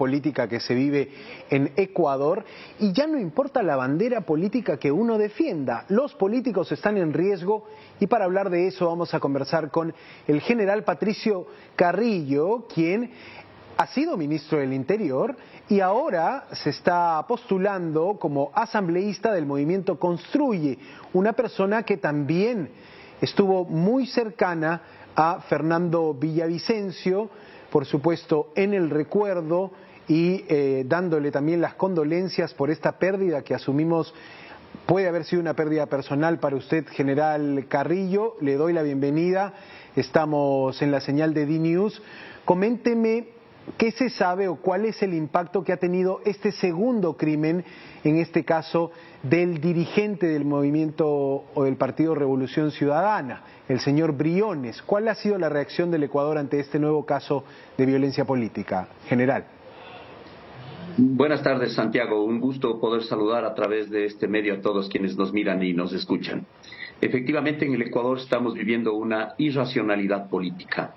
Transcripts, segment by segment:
política que se vive en Ecuador y ya no importa la bandera política que uno defienda, los políticos están en riesgo y para hablar de eso vamos a conversar con el general Patricio Carrillo, quien ha sido ministro del Interior y ahora se está postulando como asambleísta del movimiento Construye, una persona que también estuvo muy cercana a Fernando Villavicencio, por supuesto en el recuerdo y dándole también las condolencias por esta pérdida que asumimos puede haber sido una pérdida personal para usted, general Carrillo. Le doy la bienvenida, estamos en la señal de DNews. Coménteme qué se sabe o cuál es el impacto que ha tenido este segundo crimen, en este caso del dirigente del movimiento o del Partido Revolución Ciudadana, el señor Briones. ¿Cuál ha sido la reacción del Ecuador ante este nuevo caso de violencia política, general? Buenas tardes, Santiago. Un gusto poder saludar a través de este medio a todos quienes nos miran y nos escuchan. Efectivamente, en el Ecuador estamos viviendo una irracionalidad política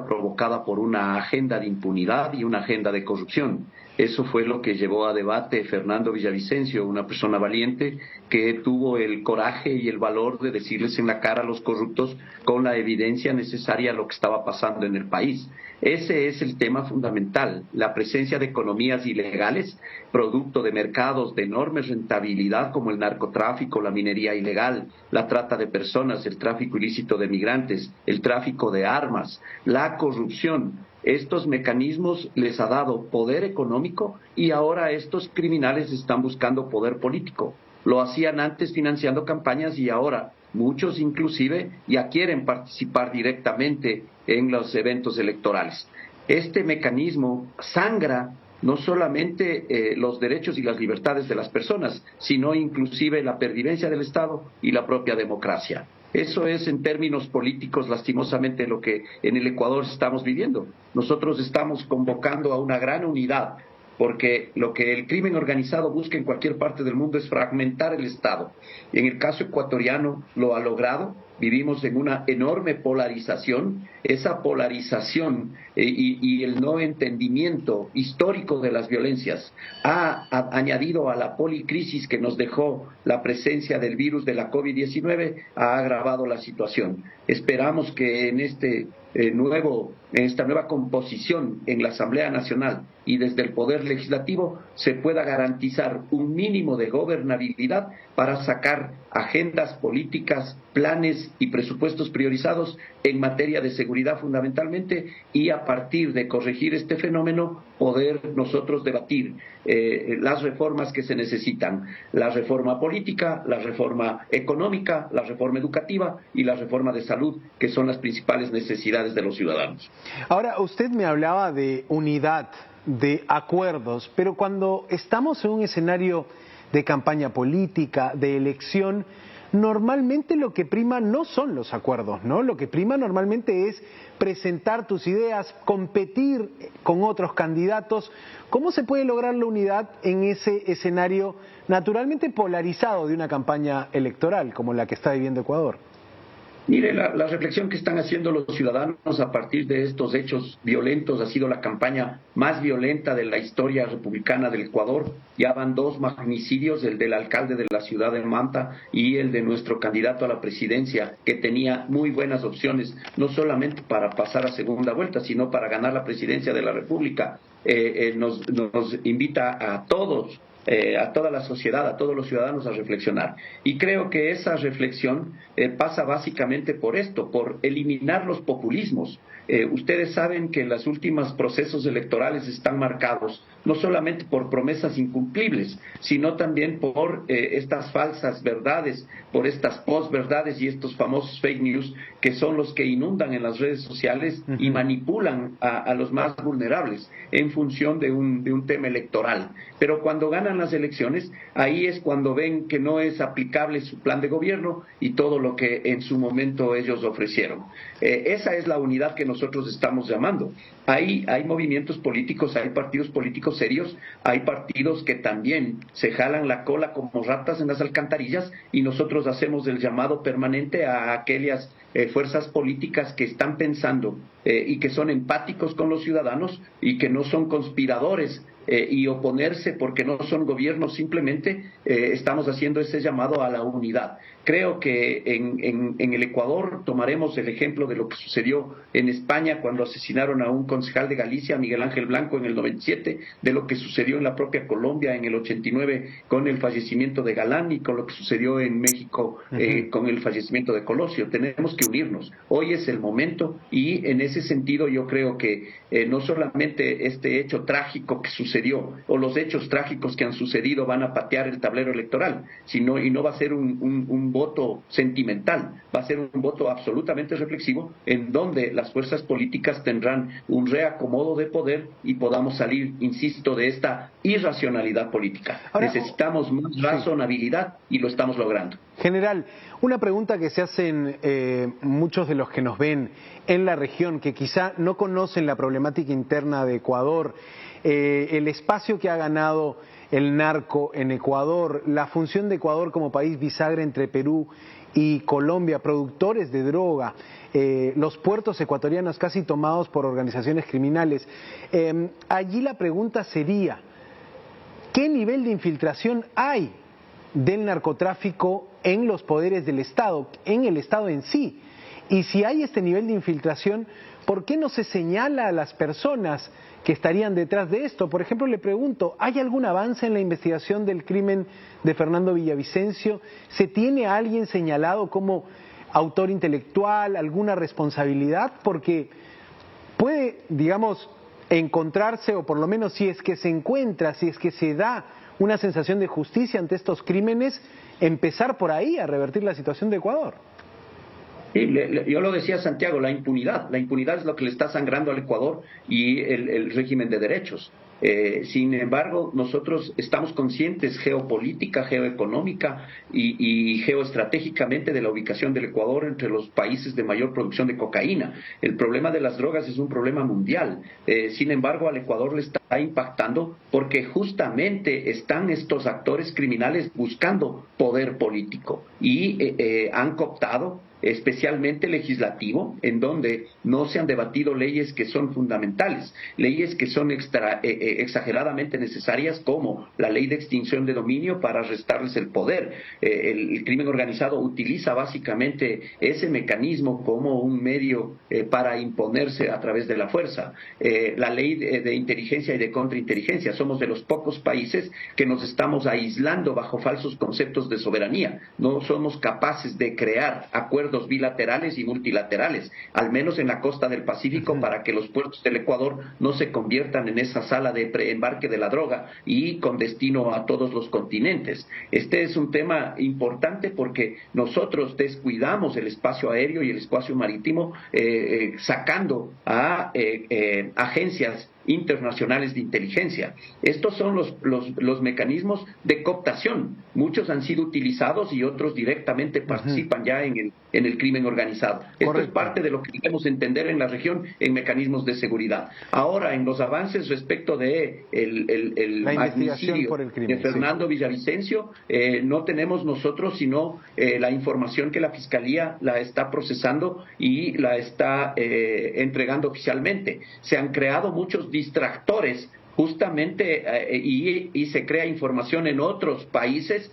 provocada por una agenda de impunidad y una agenda de corrupción. Eso fue lo que llevó a debate Fernando Villavicencio, una persona valiente que tuvo el coraje y el valor de decirles en la cara a los corruptos con la evidencia necesaria lo que estaba pasando en el país. Ese es el tema fundamental, la presencia de economías ilegales, producto de mercados de enorme rentabilidad como el narcotráfico, la minería ilegal, la trata de personas, el tráfico ilícito de migrantes, el tráfico de armas, la corrupción. Estos mecanismos les ha dado poder económico y ahora estos criminales están buscando poder político. Lo hacían antes financiando campañas y ahora muchos inclusive ya quieren participar directamente en los eventos electorales. Este mecanismo sangra no solamente los derechos y las libertades de las personas, sino inclusive la pervivencia del Estado y la propia democracia. Eso es, en términos políticos, lastimosamente lo que en el Ecuador estamos viviendo. Nosotros estamos convocando a una gran unidad, porque lo que el crimen organizado busca en cualquier parte del mundo es fragmentar el Estado. Y en el caso ecuatoriano lo ha logrado. Vivimos en una enorme polarización. Esa polarización y el no entendimiento histórico de las violencias ha añadido a la policrisis que nos dejó la presencia del virus de la COVID-19, ha agravado la situación. Esperamos que en esta nueva composición en la Asamblea Nacional y desde el Poder Legislativo se pueda garantizar un mínimo de gobernabilidad para sacar agendas políticas, planes y presupuestos priorizados en materia de seguridad fundamentalmente, y a partir de corregir este fenómeno poder nosotros debatir las reformas que se necesitan, la reforma política, la reforma económica, la reforma educativa y la reforma de salud, que son las principales necesidades de los ciudadanos. Ahora, usted me hablaba de unidad, de acuerdos, pero cuando estamos en un escenario de campaña política, de elección, normalmente lo que prima no son los acuerdos, ¿no? Lo que prima normalmente es presentar tus ideas, competir con otros candidatos. ¿Cómo se puede lograr la unidad en ese escenario naturalmente polarizado de una campaña electoral como la que está viviendo Ecuador? Mire, la reflexión que están haciendo los ciudadanos a partir de estos hechos violentos ha sido la campaña más violenta de la historia republicana del Ecuador. Ya van 2 magnicidios, el del alcalde de la ciudad de Manta y el de nuestro candidato a la presidencia, que tenía muy buenas opciones, no solamente para pasar a segunda vuelta, sino para ganar la presidencia de la República. Nos invita a todos, a toda la sociedad, a todos los ciudadanos a reflexionar. Y creo que esa reflexión pasa básicamente por esto, por eliminar los populismos. Ustedes saben que los últimos procesos electorales están marcados no solamente por promesas incumplibles, sino también por estas falsas verdades, por estas posverdades y estos famosos fake news, que son los que inundan en las redes sociales y manipulan a los más vulnerables en función de un tema electoral. Pero cuando ganan las elecciones, ahí es cuando ven que no es aplicable su plan de gobierno y todo lo que en su momento ellos ofrecieron. Esa es la unidad que nosotros estamos llamando. Hay movimientos políticos, hay partidos políticos serios, hay partidos que también se jalan la cola como ratas en las alcantarillas, y nosotros hacemos el llamado permanente a aquellas fuerzas políticas que están pensando y que son empáticos con los ciudadanos y que no son conspiradores y oponerse porque no son gobiernos, simplemente estamos haciendo ese llamado a la unidad. Creo que en el Ecuador tomaremos el ejemplo de lo que sucedió en España cuando asesinaron a un concejal de Galicia, Miguel Ángel Blanco, en el 97, de lo que sucedió en la propia Colombia en el 89 con el fallecimiento de Galán y con lo que sucedió en México con el fallecimiento de Colosio. Tenemos que unirnos. Hoy es el momento y en ese sentido yo creo que no solamente este hecho trágico que sucedió o los hechos trágicos que han sucedido van a patear el tablero electoral, sino, y no va a ser un voto sentimental, va a ser un voto absolutamente reflexivo en donde las fuerzas políticas tendrán un reacomodo de poder y podamos salir, insisto, de esta irracionalidad política. Ahora, necesitamos más razonabilidad y lo estamos logrando. General, una pregunta que se hacen muchos de los que nos ven en la región, que quizá no conocen la problemática interna de Ecuador, el espacio que ha ganado el narco en Ecuador, la función de Ecuador como país bisagra entre Perú y Colombia, productores de droga, los puertos ecuatorianos casi tomados por organizaciones criminales. Allí la pregunta sería, ¿qué nivel de infiltración hay del narcotráfico en los poderes del Estado, en el Estado en sí? Y si hay este nivel de infiltración, ¿por qué no se señala a las personas que estarían detrás de esto? Por ejemplo, le pregunto, ¿hay algún avance en la investigación del crimen de Fernando Villavicencio? ¿Se tiene a alguien señalado como autor intelectual, alguna responsabilidad? Porque puede, digamos, encontrarse, o por lo menos si es que se encuentra, si es que se da una sensación de justicia ante estos crímenes, empezar por ahí a revertir la situación de Ecuador. Sí, yo lo decía, Santiago, la impunidad es lo que le está sangrando al Ecuador y el régimen de derechos. Sin embargo, nosotros estamos conscientes geopolítica, geoeconómica y geoestratégicamente de la ubicación del Ecuador entre los países de mayor producción de cocaína. El problema de las drogas es un problema mundial. Sin embargo, al Ecuador le está impactando porque justamente están estos actores criminales buscando poder político y han cooptado especialmente legislativo, en donde no se han debatido leyes que son fundamentales, leyes que son exageradamente necesarias, como la ley de extinción de dominio para restarles el poder. El crimen organizado utiliza básicamente ese mecanismo como un medio para imponerse a través de la fuerza. La ley de inteligencia y de contrainteligencia, somos de los pocos países que nos estamos aislando bajo falsos conceptos de soberanía, no somos capaces de crear acuerdos bilaterales y multilaterales, al menos en la costa del Pacífico, para que los puertos del Ecuador no se conviertan en esa sala de preembarque de la droga y con destino a todos los continentes. Este es un tema importante porque nosotros descuidamos el espacio aéreo y el espacio marítimo, sacando a agencias internacionales de inteligencia. Estos son los mecanismos de cooptación. Muchos han sido utilizados y otros directamente participan ya en el crimen organizado. Esto es parte de lo que debemos entender en la región en mecanismos de seguridad. Ahora, en los avances respecto de el magnicidio por el crimen, de Fernando Villavicencio, no tenemos nosotros sino la información que la Fiscalía la está procesando y la está entregando oficialmente. Se han creado muchos distractores justamente y se crea información en otros países,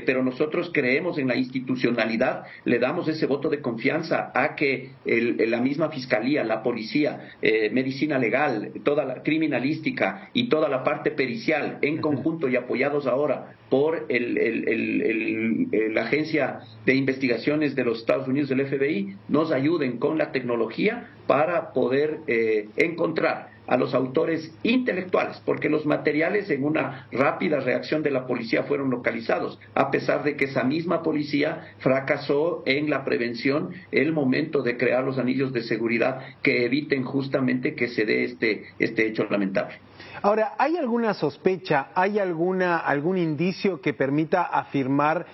pero nosotros creemos en la institucionalidad, le damos ese voto de confianza a que la misma Fiscalía, la Policía, Medicina Legal, toda la criminalística y toda la parte pericial en conjunto y apoyados ahora por la Agencia de Investigaciones de los Estados Unidos, el FBI, nos ayuden con la tecnología para poder encontrar a los autores intelectuales, porque los materiales en una rápida reacción de la policía fueron localizados, a pesar de que esa misma policía fracasó en la prevención, el momento de crear los anillos de seguridad que eviten justamente que se dé este hecho lamentable. Ahora, ¿hay alguna sospecha, hay algún indicio que permita afirmar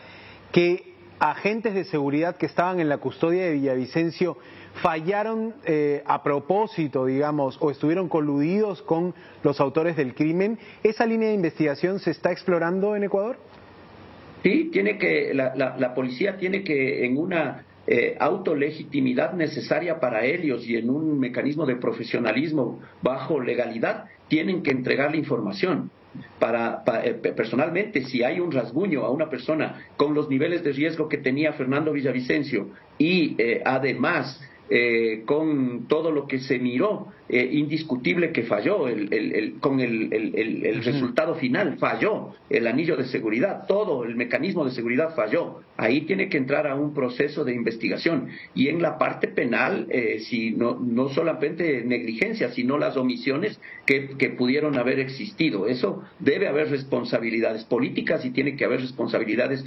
que agentes de seguridad que estaban en la custodia de Villavicencio fallaron a propósito, digamos, o estuvieron coludidos con los autores del crimen? ¿Esa línea de investigación se está explorando en Ecuador? Sí, la policía tiene que, en una autolegitimidad necesaria para ellos y en un mecanismo profesionalismo bajo legalidad, tienen que entregar la información. Personalmente, si hay un rasguño a una persona con los niveles de riesgo que tenía Fernando Villavicencio y además con todo lo que se miró, indiscutible que falló, con el resultado final falló, el anillo de seguridad, todo el mecanismo de seguridad falló. Ahí tiene que entrar a un proceso de investigación. Y en la parte penal, si no solamente negligencia, sino las omisiones que pudieron haber existido. Eso debe haber responsabilidades políticas y tiene que haber responsabilidades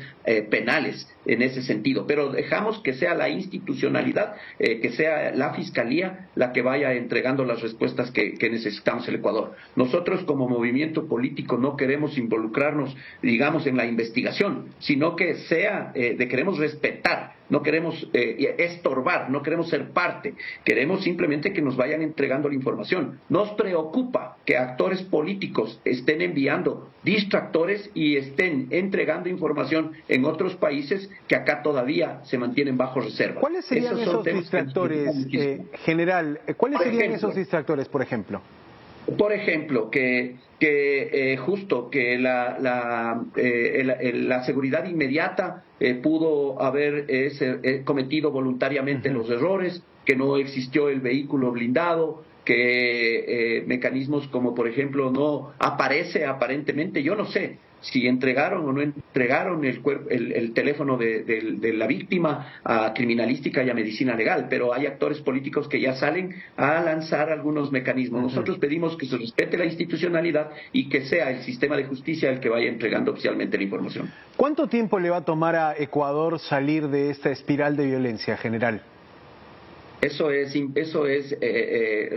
penales en ese sentido. Pero dejamos que sea la institucionalidad, que sea la Fiscalía la que vaya entregando las respuestas que necesitamos el Ecuador. Nosotros como movimiento político no queremos involucrarnos, digamos, en la investigación, sino que queremos respetar, no queremos estorbar, no queremos ser parte, queremos simplemente que nos vayan entregando la información. Nos preocupa que actores políticos estén enviando distractores y estén entregando información en otros países que acá todavía se mantienen bajo reserva. ¿Cuáles serían esos distractores, general? ¿Cuáles serían esos distractores, por ejemplo? Por ejemplo, que la seguridad inmediata pudo haber cometido voluntariamente los errores, que no existió el vehículo blindado, que mecanismos como, por ejemplo, no aparece aparentemente, yo no sé si entregaron o no entregaron el teléfono de la víctima a criminalística y a medicina legal, pero hay actores políticos que ya salen a lanzar algunos mecanismos. Nosotros pedimos que se respete la institucionalidad y que sea el sistema de justicia el que vaya entregando oficialmente la información. ¿Cuánto tiempo le va a tomar a Ecuador salir de esta espiral de violencia, general? Eso es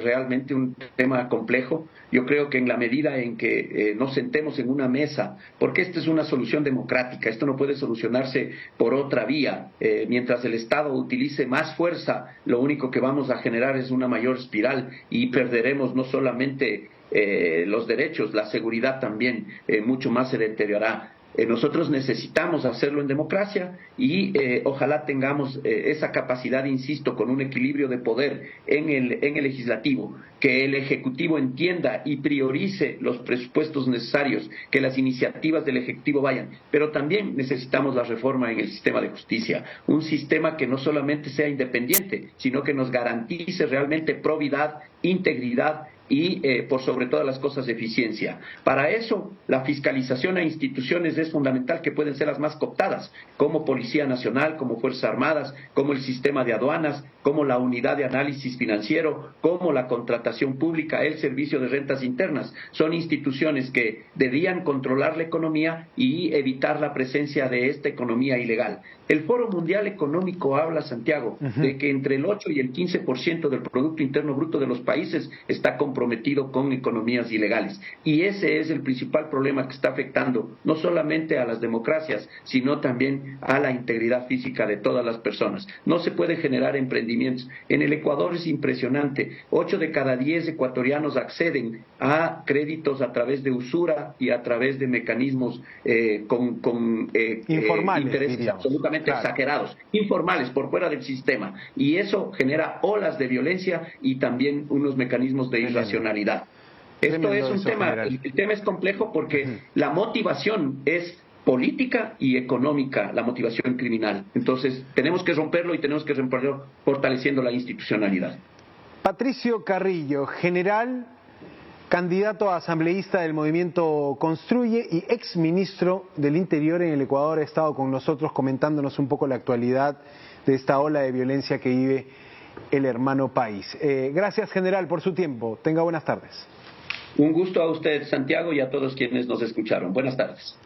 realmente un tema complejo. Yo creo que en la medida en que nos sentemos en una mesa, porque esta es una solución democrática, esto no puede solucionarse por otra vía. Mientras el Estado utilice más fuerza, lo único que vamos a generar es una mayor espiral y perderemos no solamente los derechos, la seguridad también mucho más se deteriorará. Nosotros necesitamos hacerlo en democracia y ojalá tengamos esa capacidad, insisto, con un equilibrio de poder en el legislativo, que el ejecutivo entienda y priorice los presupuestos necesarios, que las iniciativas del ejecutivo vayan, pero también necesitamos la reforma en el sistema de justicia, un sistema que no solamente sea independiente, sino que nos garantice realmente probidad, integridad y por sobre todas las cosas eficiencia. Para eso la fiscalización a instituciones es fundamental, que pueden ser las más cooptadas, como Policía Nacional, como Fuerzas Armadas, como el sistema de aduanas, como la unidad de análisis financiero, como la contratación pública, el servicio de rentas internas. Son instituciones que debían controlar la economía y evitar la presencia de esta economía ilegal. El Foro Mundial Económico habla, Santiago, de que entre el 8 y el 15% del Producto Interno Bruto de los países está comprometido con economías ilegales. Y ese es el principal problema que está afectando no solamente a las democracias, sino también a la integridad física de todas las personas. No se puede generar emprendimientos. En el Ecuador es impresionante. 8 de cada 10 ecuatorianos acceden a créditos a través de usura y a través de mecanismos con informales, intereses diríamos, absolutamente exagerados, informales, por fuera del sistema. Y eso genera olas de violencia y también unos mecanismos de irracionalidad. Esto es un tema, el tema es complejo porque la motivación es política y económica, la motivación criminal. Entonces tenemos que romperlo y tenemos que romperlo fortaleciendo la institucionalidad. Patricio Carrillo, general, candidato a asambleísta del movimiento Construye y exministro del Interior en el Ecuador, ha estado con nosotros comentándonos un poco la actualidad de esta ola de violencia que vive el hermano país. Gracias, general, por su tiempo. Tenga buenas tardes. Un gusto a usted, Santiago, y a todos quienes nos escucharon. Buenas tardes.